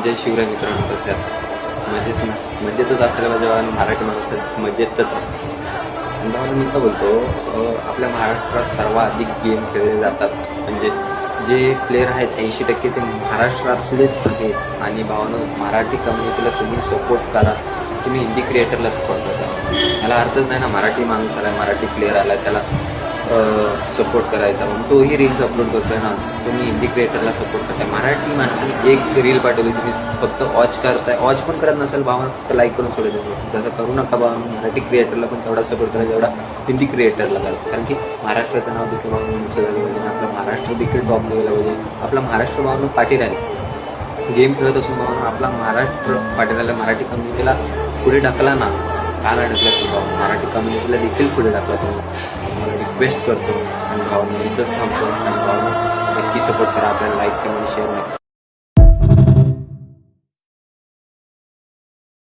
जय शिवराय मित्रांनो, कसे आहात? मजेतच असायला जेव्हा मराठी माणूस मजेतच असतो. भावानं मी का बोलतो, आपल्या महाराष्ट्रात सर्वाधिक गेम खेळले जातात. म्हणजे जे प्लेयर आहेत 80% ते महाराष्ट्रातलेच आहेत. आणि भावानं मराठी कम्युनिटीला तुम्ही सपोर्ट करा, तुम्ही हिंदी क्रिएटरला सपोर्ट करता. याला अर्थच नाही ना, मराठी माणूस आला, मराठी प्लेयर आला, त्याला सपोर्ट करायचा म्हणून तोही रील्स अपलोड करतोय ना. तुम्ही हिंदी क्रिएटरला सपोर्ट करताय. मराठी माणसाने एक रील पाठवली, तुम्ही फक्त वॉच करताय, वॉच पण करत नसेल भावना, फक्त लाईक करून सोडायचं. तसं करू नका भावना. मराठी क्रिएटरला पण तेवढा सपोर्ट करा जेवढा हिंदी क्रिएटरला करा. कारण की महाराष्ट्राचं नाव देखील भावना उंच झालं पाहिजे, आपलं महाराष्ट्र देखील टॉप लेवलला पाहिजे. आपला महाराष्ट्र भावना पाठी राहील. गेम खेळत असून भावना आपला महाराष्ट्र पाठी राहिला, मराठी कम्युनिटीला पुढे टाकला ना. का नाही टाकला तो मराठी कम्युनिटीला देखील पुढे टाकला तो. मला रिक्वेस्ट करतो आणि भावना इथंच थांबतो. आणि भावना नक्की सपोर्ट करा, आपल्याला लाईक कमेंट शेअर नक्की